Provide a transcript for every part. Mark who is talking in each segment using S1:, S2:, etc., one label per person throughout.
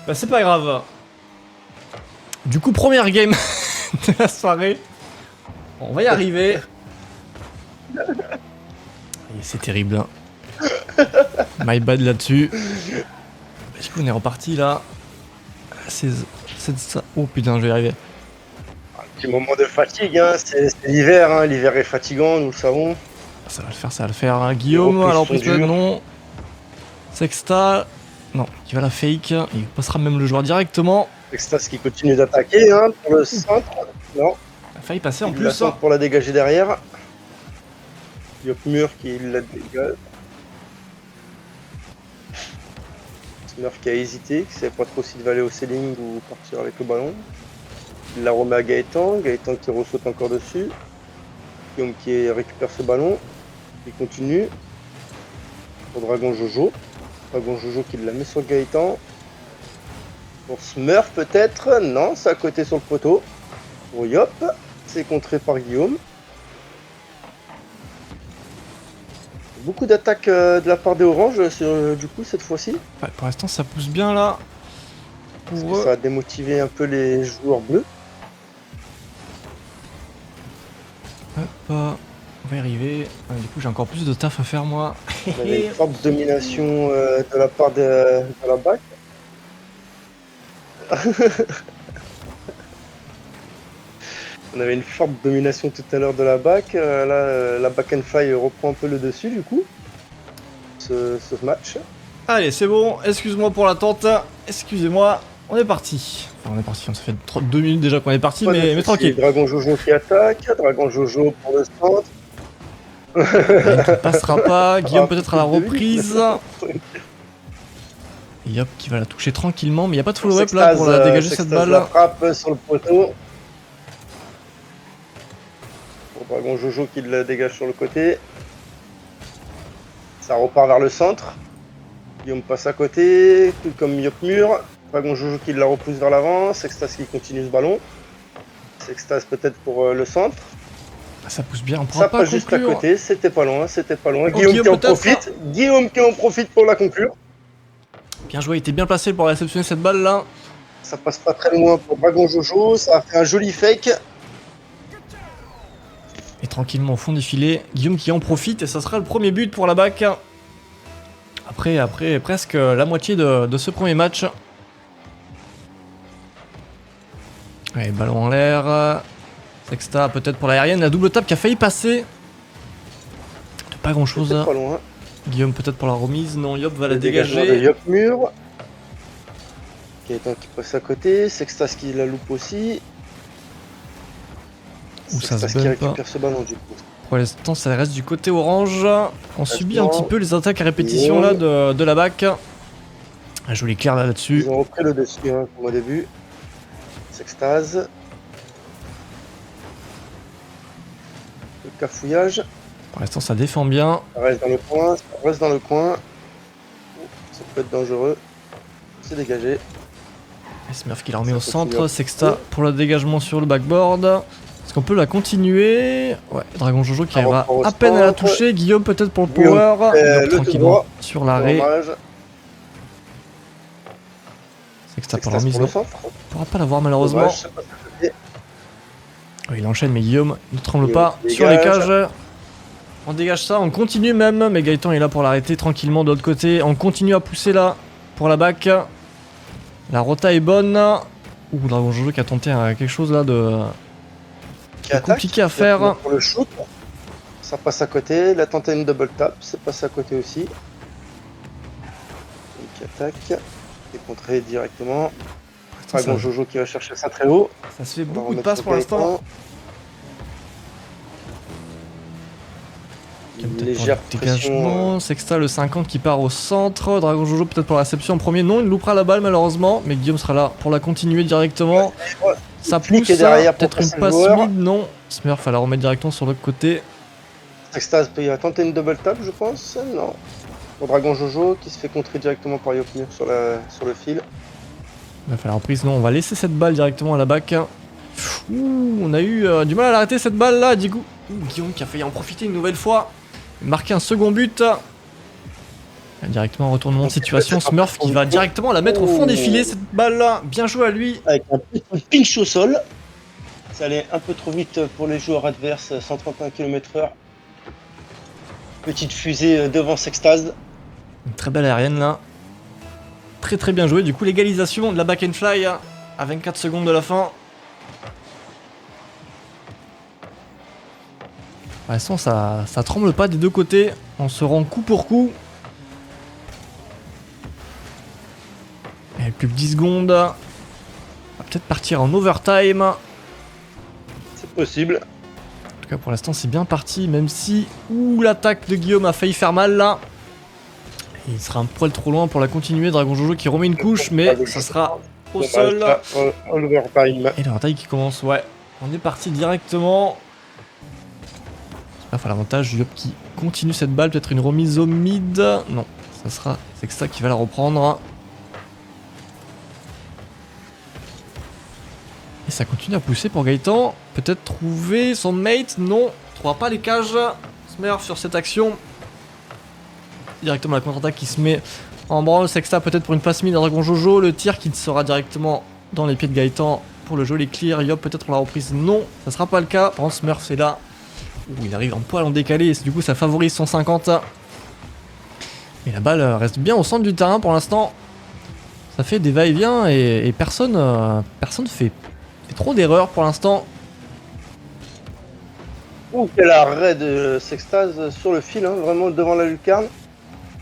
S1: Bah c'est pas grave. Du coup, première game de la soirée. Bon, on va y arriver. Et c'est terrible. Hein. My bad là-dessus. Du coup, on est reparti là. C'est ça. Oh putain, je vais y arriver.
S2: Petit moment de fatigue, hein. C'est l'hiver, hein. L'hiver est fatigant, nous le savons.
S1: Ça va le faire, ça va le faire. Hein. Guillaume, alors prise peut-être non. Sexta. Non, qui va la fake. Il passera même le joueur directement.
S2: Sextas qui continue d'attaquer, hein, pour le centre. Non.
S1: Il a failli passer en
S2: Il
S1: plus.
S2: la centre pour la dégager derrière. Yopmur qui la dégage. Smurf qui a hésité, qui savait pas trop s'il devait aller au ceiling ou partir avec le ballon. Il la remet à Gaëtan, Gaëtan qui ressaute encore dessus. Guillaume qui récupère ce ballon. Il continue. Pour Dragon Jojo. Dragon Jojo qui la met sur Gaëtan. Pour Smurf peut-être. Non, c'est à côté sur le poteau. Pour Yop. C'est contré par Guillaume. Beaucoup d'attaques de la part des Oranges du coup cette fois-ci.
S1: Ouais, pour l'instant ça pousse bien là.
S2: Pour ça a démotivé un peu les joueurs bleus.
S1: Hop, on va y arriver. Du coup j'ai encore plus de taf à faire moi.
S2: On avait une forte domination de la part de la BAC. On avait une forte domination tout à l'heure de la BAC. Là, la Back and Fly reprend un peu le dessus du coup. Ce match.
S1: Allez, c'est bon. Excuse-moi pour l'attente. Excusez-moi. On est parti. Enfin, on est parti. Ça fait 2 minutes déjà qu'on est parti, mais tranquille.
S2: Dragon Jojo qui attaque. Dragon Jojo pour le centre.
S1: Il ne passera pas. Guillaume peut-être à la reprise. Et hop, qui va la toucher tranquillement. Mais il n'y a pas de follow-up là pour la dégager cette balle.
S2: La frappe sur le poteau. Dragon Jojo qui la dégage sur le côté. Ça repart vers le centre. Guillaume passe à côté, tout comme Yopmur. Dragon Jojo qui la repousse vers l'avant. Sextas qui continue ce ballon. Sextas peut-être pour le centre.
S1: Ça pousse bien, on pourra pas
S2: passe juste à côté, c'était pas loin, c'était pas loin.
S1: Oh,
S2: Guillaume qui en profite. Guillaume qui en profite pour la conclure.
S1: Bien joué, il était bien placé pour réceptionner cette balle là.
S2: Ça passe pas très loin pour Dragon Jojo, ça a fait un joli fake.
S1: Et tranquillement au fond du filet, Guillaume qui en profite et ça sera le premier but pour la BAC. Après presque la moitié de ce premier match. Allez, ballon en l'air. Sexta peut-être pour l'aérienne, la double tape qui a failli passer. Pas grand chose.
S2: Pas loin.
S1: Guillaume peut-être pour la remise, non, Yop va la dégager.
S2: Yopmur. Gaëtan qui passe à côté, Sextas qui la loupe aussi.
S1: Sextas
S2: qui récupère ce ballon du coup.
S1: Pour l'instant ça reste du côté orange. On subit un petit peu les attaques à répétition là de la BAC. Un joli clair là-dessus.
S2: Ils ont repris le dessus hein, comme au début. Sextas. Le cafouillage.
S1: Pour l'instant ça défend bien.
S2: Ça reste dans le coin, ça reste dans le coin. Ça peut être dangereux. C'est dégagé.
S1: Smurf qui la remet au centre. Sexta pour le dégagement sur le backboard. Est-ce qu'on peut la continuer? Ouais, Dragon Jojo qui arrivera à peine à la toucher. Guillaume peut-être pour le power. Tranquillement sur l'arrêt. Sexta pour la remise. On pourra pas l'avoir malheureusement. Oh, il enchaîne mais Guillaume ne tremble pas sur les cages. On dégage ça, on continue même. Mais Gaëtan est là pour l'arrêter tranquillement de l'autre côté. On continue à pousser là pour la BAC. La rota est bonne. Ouh, Dragon Jojo qui a tenté quelque chose là de... compliqué à faire.
S2: Pour le shoot, ça passe à côté. Il a tenté une double tap, c'est passé à côté aussi. Qui attaque, et contré directement. Dragon Jojo qui va chercher ça très haut.
S1: Ça se fait beaucoup de passes pour l'instant. Légère dégagement. Sexta le 50 qui part au centre. Dragon Jojo peut-être pour la réception en premier. Non, il loupera la balle malheureusement. Mais Guillaume sera là pour la continuer directement. Ça pousse, peut-être une passe mid, non. Smurf va la remettre directement sur l'autre côté.
S2: Sexta il va tenter une double tap je pense, non. Pour Dragon Jojo qui se fait contrer directement par Yopmur sur le fil.
S1: Il va falloir reprise, non, on va laisser cette balle directement à la BAC. Ouh, on a eu du mal à l'arrêter cette balle là, du coup. Guillaume qui a failli en profiter une nouvelle fois. Marquer un second but. Directement un retournement de situation, Smurf qui va directement la mettre au fond des filets, cette balle là, bien joué à lui.
S2: Avec un petit pinch au sol. Ça allait un peu trop vite pour les joueurs adverses, 131 km/h. Petite fusée devant Sextase.
S1: Une très belle aérienne là. Très bien joué, du coup l'égalisation de la back and fly à 24 secondes de la fin. Pour l'instant ça tremble pas des deux côtés, on se rend coup pour coup. Et plus que 10 secondes. On va peut-être partir en overtime.
S2: C'est possible.
S1: En tout cas pour l'instant c'est bien parti, même si l'attaque de Guillaume a failli faire mal là. Et il sera un poil trop loin pour la continuer, Dragon Jojo qui remet une couche, mais ça sera au sol. Et l'overtime qui commence, ouais. On est parti directement. Enfin l'avantage, Yop qui continue cette balle, peut-être une remise au mid. Non, ça sera Sexta qui va la reprendre. Et ça continue à pousser pour Gaëtan. Peut-être trouver son mate. Non, il trouvera pas les cages. Smurf sur cette action. Directement la contre-attaque qui se met en branle. Sexta peut-être pour une passe mid à Dragon Jojo. Le tir qui sera directement dans les pieds de Gaëtan pour le joli clear. Yop peut-être pour la reprise. Non, ça sera pas le cas. Par contre Smurf c'est là. Ouh, il arrive un poil en décalé et du coup ça favorise son 50. Et la balle reste bien au centre du terrain pour l'instant. Ça fait des va-et-vient et personne fait trop d'erreurs pour l'instant.
S2: Ouh, quel arrêt de Sextase sur le fil, hein, vraiment devant la lucarne.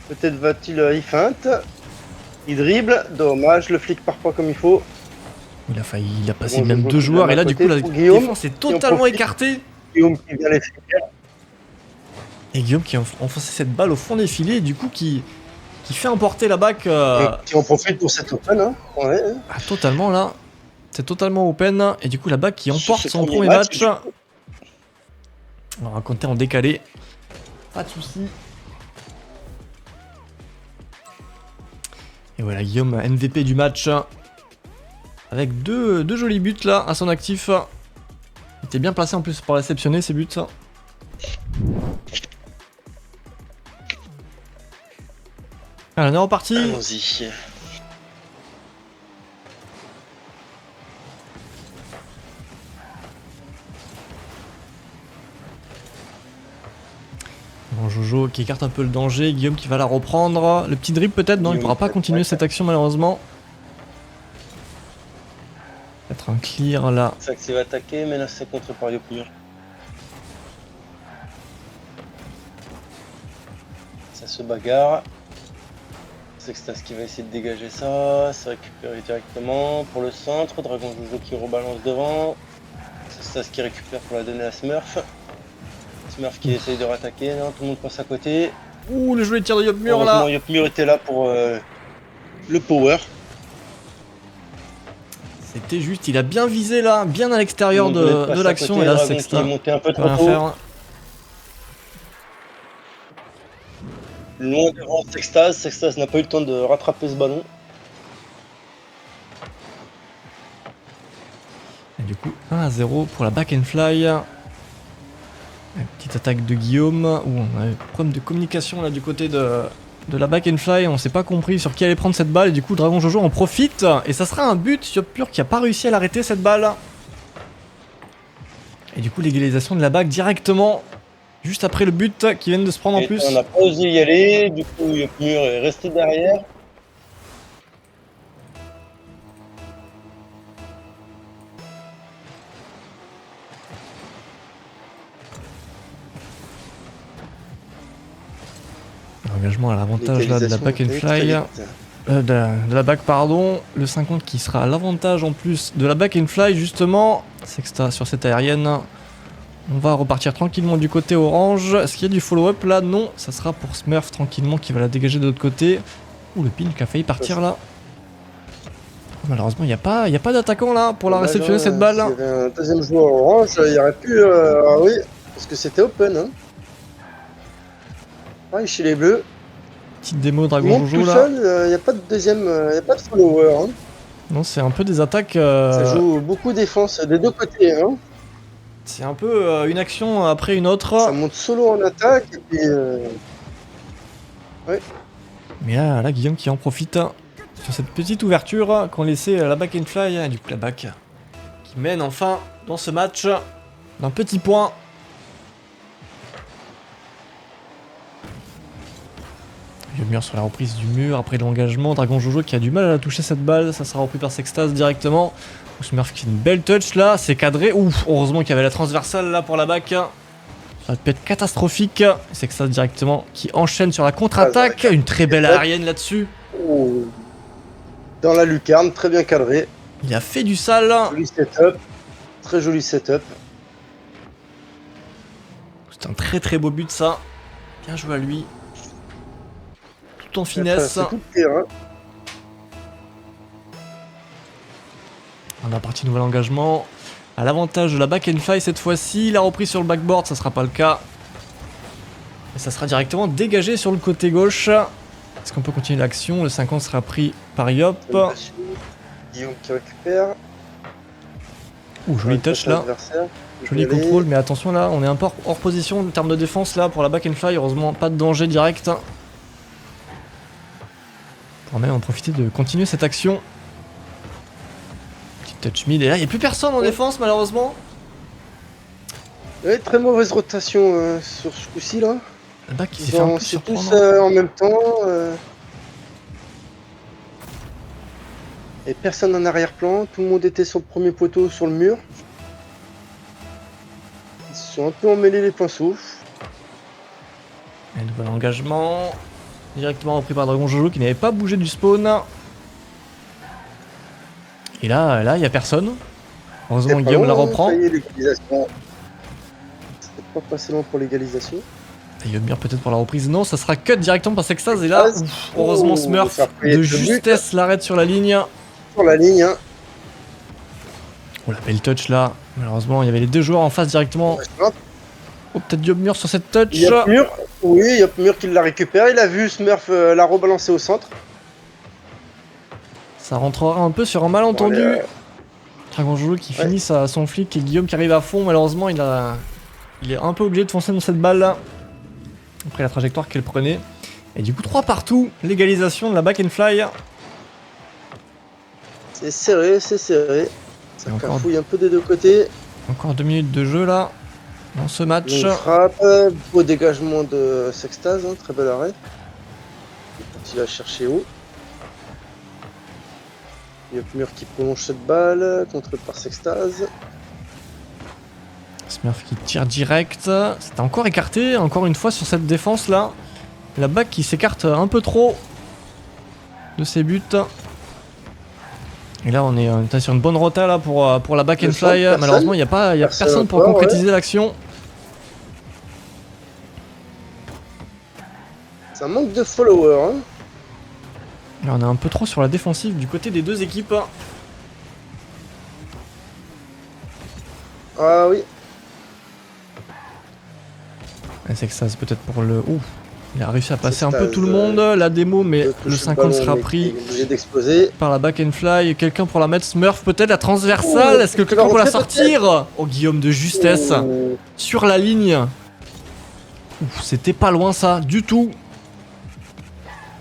S2: Peut-être va-t-il y feinte. Il dribble, dommage, le flic part pas comme il faut.
S1: Il a passé même deux joueurs et là du coup la défense est totalement écartée.
S2: Guillaume qui vient les faire.
S1: Et Guillaume qui a enfoncé cette balle au fond des filets et du coup qui fait emporter la back.
S2: Qui en profite pour cette open, hein. Ouais.
S1: Ah, totalement là. C'est totalement open et du coup la back qui emporte son premier match. On va raconter en décalé. Pas de soucis. Et voilà Guillaume MVP du match. Avec deux jolis buts là à son actif. Il était bien placé en plus pour réceptionner ces buts. Allez, on est reparti.
S2: Allons-y.
S1: Bon, Jojo qui écarte un peu le danger, Guillaume qui va la reprendre. Le petit dribble peut-être, non, il pourra pas continuer cette action malheureusement. Peut-être un clear là.
S2: C'est ça que c'est va attaquer, mais là c'est contre par Yopmur. Ça se bagarre. Sextas qui va essayer de dégager ça, c'est récupéré directement pour le centre. Dragon Jojo qui rebalance devant. Sextas qui récupère pour la donner à Smurf. Smurf qui essaye de rattaquer, non, tout le monde passe à côté.
S1: Ouh, le jeu de tir de Yopmur là.
S2: Yopmur était là pour le power.
S1: C'était juste, il a bien visé là, bien à l'extérieur de l'action et là Sexta
S2: monté un peu trop
S1: peut rien
S2: tôt.
S1: faire.
S2: Loin devant Sextas, Sextas n'a pas eu le temps de rattraper ce ballon.
S1: Et du coup 1-0 pour la back and fly. Une petite attaque de Guillaume où on a un problème de communication là du côté de la back and fly. On s'est pas compris sur qui allait prendre cette balle et du coup Dragon Jojo en profite et ça sera un but. Yopmur qui a pas réussi à l'arrêter cette balle. Et du coup l'égalisation de la back directement juste après le but qui vient de se prendre en plus.
S2: On n'a pas osé y aller, du coup Yopmur est resté derrière.
S1: Engagement à l'avantage là de la back and fly. De la back pardon. Le 50 qui sera à l'avantage en plus de la back and fly justement. Sexta sur cette aérienne. On va repartir tranquillement du côté orange. Est-ce qu'il y a du follow-up là? Non, ça sera pour Smurf tranquillement qui va la dégager de l'autre côté. Ouh, le pin qui a failli partir là. Malheureusement, il n'y a pas d'attaquant là pour la réceptionner cette balle.
S2: S'il y avait un deuxième joueur orange, il y aurait pu... ah oui, parce que c'était open. Hein. Ah, chez les bleus.
S1: Petite démo Dragon Jojo
S2: tout
S1: là.
S2: seul, il n'y a pas de deuxième, il n'y a pas de follower. Hein.
S1: Non, c'est un peu des attaques.
S2: Ça joue beaucoup défense des deux côtés. Hein.
S1: C'est un peu une action après une autre.
S2: Ça monte solo en attaque et puis... Ouais.
S1: Mais là, Guillaume qui en profite sur cette petite ouverture qu'on laissait la back and fly. Et du coup, la back qui mène enfin dans ce match d'un petit point. Le mur sur la reprise du mur après l'engagement. Dragon Jojo qui a du mal à toucher cette balle. Ça sera repris par Sextas directement. Smurf qui a une belle touch là. C'est cadré. Ouf, heureusement qu'il y avait la transversale là pour la back. Ça peut être catastrophique. Sextas directement qui enchaîne sur la contre-attaque. Une très belle aérienne là-dessus.
S2: Oh. Dans la lucarne, très bien cadré.
S1: Il a fait du sale.
S2: Joli setup. Très joli setup.
S1: C'est un très beau but ça. Bien joué à lui. Tout en finesse.
S2: C'est tout le terrain.
S1: On a parti nouvel engagement. À l'avantage de la back and fly cette fois-ci. La reprise sur le backboard, ça sera pas le cas. Et ça sera directement dégagé sur le côté gauche. Est-ce qu'on peut continuer l'action? Le 50 sera pris par Yop.
S2: Guillaume qui récupère.
S1: Ouh, joli touch là. Joli contrôle, mais attention là, on est un peu hors position en termes de défense là pour la back and fly. Heureusement, pas de danger direct. On pourra même en profiter de continuer cette action. Petit touch mid, et là il n'y a plus personne en défense malheureusement.
S2: Ouais, très mauvaise rotation sur ce coup-ci là.
S1: La back qui s'est fait un peu surprendre.
S2: Tous en même temps. Et personne en arrière-plan, tout le monde était sur le premier poteau, sur le mur. Ils se sont un peu emmêlés les pinceaux.
S1: Un nouvel engagement. Directement repris par Dragon Jojo qui n'avait pas bougé du spawn. Et là, il n'y a personne. Heureusement, Guillaume la reprend.
S2: Ça y est, l'égalisation. C'était pas passé loin pour l'égalisation.
S1: Il veut bien peut-être pour la reprise. Non, ça sera cut directement par Sextas. Et là, heureusement, Smurf de justesse l'arrête sur la ligne.
S2: Sur la ligne, hein.
S1: Oh la belle touch là. Malheureusement, il y avait les deux joueurs en face directement. Oh, peut-être Yop Mur sur cette touch.
S2: Yop Mur, oui, Yop Mur qui l'a récupéré. Il a vu Smurf la rebalancer au centre.
S1: Ça rentrera un peu sur un malentendu. Dragon Jojo qui finit son flic et Guillaume qui arrive à fond. Malheureusement, il est un peu obligé de foncer dans cette balle là. Après la trajectoire qu'elle prenait. Et du coup, 3 partout. L'égalisation de la back and fly.
S2: C'est serré, c'est serré. Ça cafouille un peu des deux côtés.
S1: Encore 2 minutes de jeu là. Dans ce match.
S2: Une frappe, beau dégagement de Sextas, hein, très bel arrêt. Il a cherché haut. Yop Mur qui prolonge cette balle, contré par Sextas.
S1: Smurf qui tire direct. C'était encore écarté, encore une fois sur cette défense là. La back qui s'écarte un peu trop de ses buts. Et là on est sur une bonne rota là pour la back and fly. Malheureusement il n'y a personne pour concrétiser l'action.
S2: Ça manque de followers. Hein.
S1: Là on est un peu trop sur la défensive du côté des deux équipes.
S2: Ah oui.
S1: Sextas peut-être pour le... Ouh, il a réussi à passer un peu tout le monde. La démo, mais le 50 sera pris par la back and fly. Quelqu'un pour la mettre. Smurf peut-être, la transversale. Est-ce que quelqu'un pour la sortir? Oh, Guillaume de justesse. Sur la ligne. C'était pas loin ça, du tout.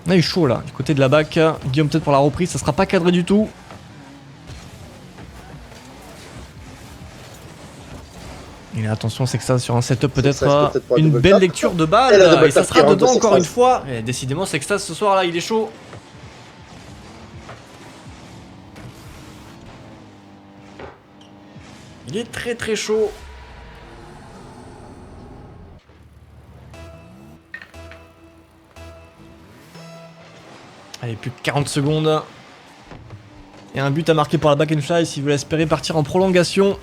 S1: On a eu chaud là, du côté de la back. Guillaume peut-être pour la reprise, ça sera pas cadré du tout. Et là, attention, c'est que ça sur un setup peut-être une belle lecture de balle. Et ça sera dedans encore une fois. Et décidément, Sextas ce soir là, il est chaud. Il est très chaud. Allez, plus que 40 secondes. Et un but à marquer pour la back and fly s'il veut espérer partir en prolongation.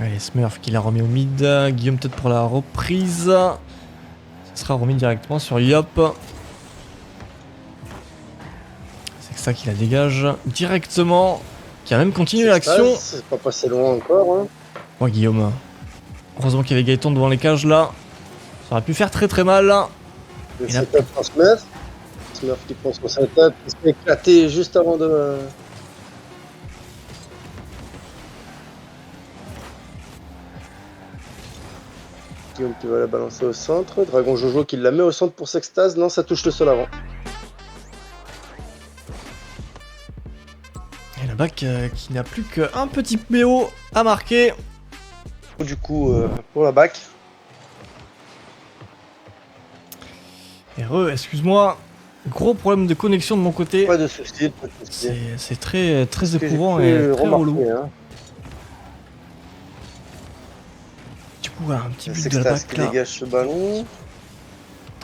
S1: Allez, Smurf qui l'a remis au mid. Guillaume peut-être pour la reprise. Ça sera remis directement sur Yop. C'est ça qui la dégage directement. Qui a même continué l'action.
S2: C'est pas passé loin encore. Hein.
S1: Oh, Guillaume. Heureusement qu'il y avait Gaëtan devant les cages là. Ça aurait pu faire très mal.
S2: Le setup par Smurf. Smurf qui prend son setup. Il se fait éclater juste avant de... Guillaume qui va la balancer au centre. Dragon Jojo qui la met au centre pour Sextase. Non, ça touche le sol avant.
S1: Et la BAC qui n'a plus qu'un petit PO à marquer.
S2: Du coup, pour la BAC.
S1: Et excuse-moi, gros problème de connexion de mon côté.
S2: Pas de soucis, pas de soucis.
S1: C'est très, très
S2: Ce que j'ai
S1: éprouvant
S2: pu
S1: et très
S2: remarquer,
S1: relou.
S2: hein.
S1: Du coup, un petit but de la
S2: Sextase
S1: BAC
S2: qui
S1: là.
S2: dégage ce ballon.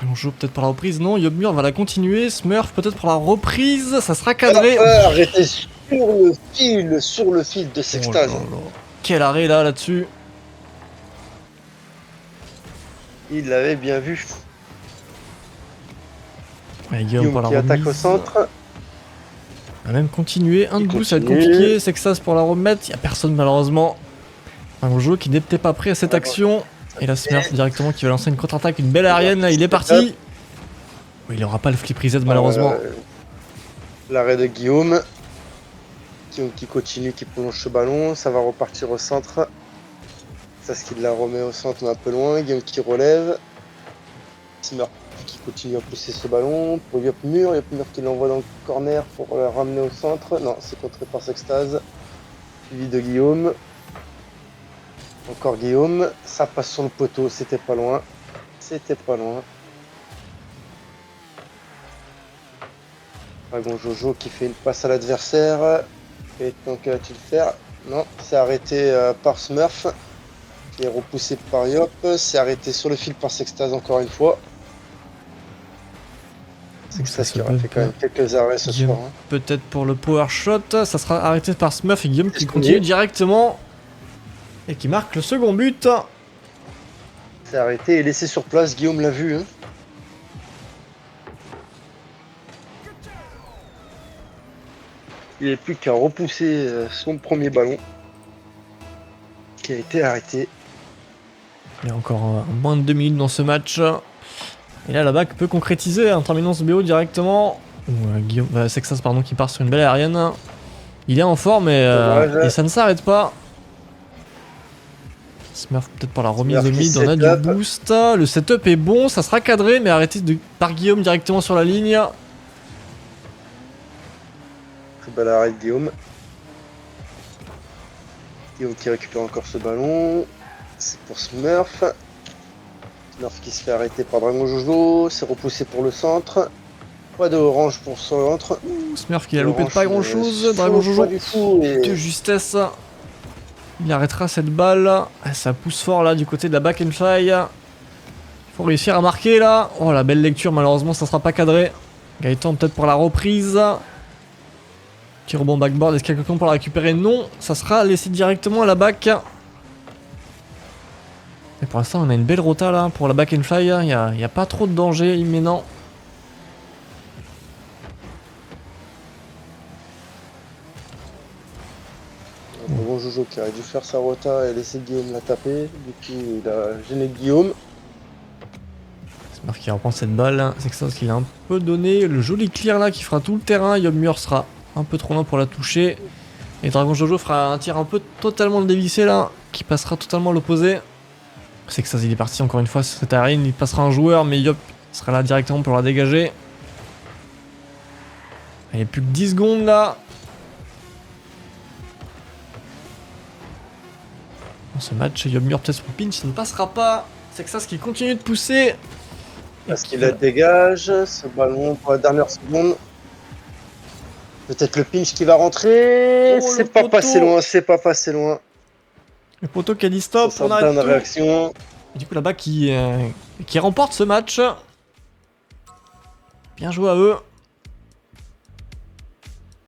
S1: On joue peut-être pour la reprise, non, Yobmur va la continuer, Smurf peut-être pour la reprise, ça sera cadré.
S2: Arrêtez sur le fil de Sextase.
S1: Oh là là. Quel arrêt là-dessus.
S2: Il l'avait bien vu.
S1: Ouais, Guillaume pour la
S2: qui attaque au
S1: remise.
S2: centre.
S1: On va même continuer, un de
S2: Il
S1: coup ça va être
S2: continue.
S1: compliqué, Sextas pour la remettre, il n'y a personne malheureusement. Un jeu qui n'était pas prêt à cette action. Et la Smurf directement qui va lancer une contre-attaque, une belle aérienne là, il est parti. Oui, il n'aura pas le flip reset malheureusement.
S2: L'arrêt de Guillaume. Guillaume qui continue, qui prolonge ce ballon. Ça va repartir au centre. Ça, ce qu'il la remet au centre, mais un peu loin. Guillaume qui relève. Smurf qui continue à pousser ce ballon. Pour Yopmur. Yopmur qui l'envoie dans le corner pour la ramener au centre. Non, c'est contré par Sextase. Suivi de Guillaume. Encore Guillaume. Ça passe sur le poteau. C'était pas loin. C'était pas loin. Dragon Jojo qui fait une passe à l'adversaire. Et donc, que va-t-il faire? Non, c'est arrêté par Smurf. Qui est repoussé par Yop. C'est arrêté sur le fil par Sextase encore une fois. Sextase qui aura fait quand même quelques arrêts ce soir. Hein.
S1: Peut-être pour le power shot, ça sera arrêté par Smurf et Guillaume qui continue directement. Et qui marque le second but.
S2: C'est arrêté et laissé sur place, Guillaume l'a vu. Hein. Il n'est plus qu'à repousser son premier ballon. Qui a été arrêté.
S1: Il y a encore moins de 2 minutes dans ce match. Et là la BAC peut concrétiser en terminant ce BO directement. Sextas pardon qui part sur une belle aérienne. Il est en forme et ça ne s'arrête pas. Smurf peut-être pour la remise au mid, on a du boost. Le setup est bon, ça sera cadré mais arrêté par Guillaume directement sur la ligne.
S2: Très bel arrêt de Guillaume. Guillaume qui récupère encore ce ballon. C'est pour Smurf. Smurf qui se fait arrêter par Dragon Jojo. C'est repoussé pour le centre. Pas de orange pour son centre.
S1: Smurf qui a loupé de pas grand chose. Dragon Jojo de justesse. Il arrêtera cette balle. Ça pousse fort là du côté de la back and fly. Il faut réussir à marquer là. Oh la belle lecture, malheureusement ça sera pas cadré. Gaëtan peut-être pour la reprise. Petit rebond backboard, est-ce qu'il y a quelqu'un pour la récupérer? Non, ça sera laissé directement à la back. Et pour l'instant on a une belle rota là pour la back and fly. Il n'y a pas trop de danger imminent.
S2: Dragon Jojo qui aurait dû faire sa rota et laisser Guillaume la taper. Du coup, il a gêné Guillaume.
S1: Smurf qui reprend cette balle. C'est ça ce qu'il a un peu donné. Le joli clear là qui fera tout le terrain. Yobmur sera un peu trop loin pour la toucher. Et Dragon Jojo fera un tir un peu totalement dévissé là. Qui passera totalement à l'opposé. C'est que ça, il est parti encore une fois sur cette arène. Il passera un joueur, mais Yop sera là directement pour la dégager. Il n'y a plus que 10 secondes là. Dans ce match, Yobmur peut-être pour pinch, ça ne passera pas. C'est que ça, ce qui continue de pousser.
S2: Parce qu'il la dégage, ce ballon pour la dernière seconde. Peut-être le pinch qui va rentrer.
S1: Oh,
S2: c'est pas passé loin, c'est pas passé loin.
S1: Le poteau qui a dit stop,
S2: on arrête tout. Réaction.
S1: Et du coup là-bas qui remporte ce match. Bien joué à eux.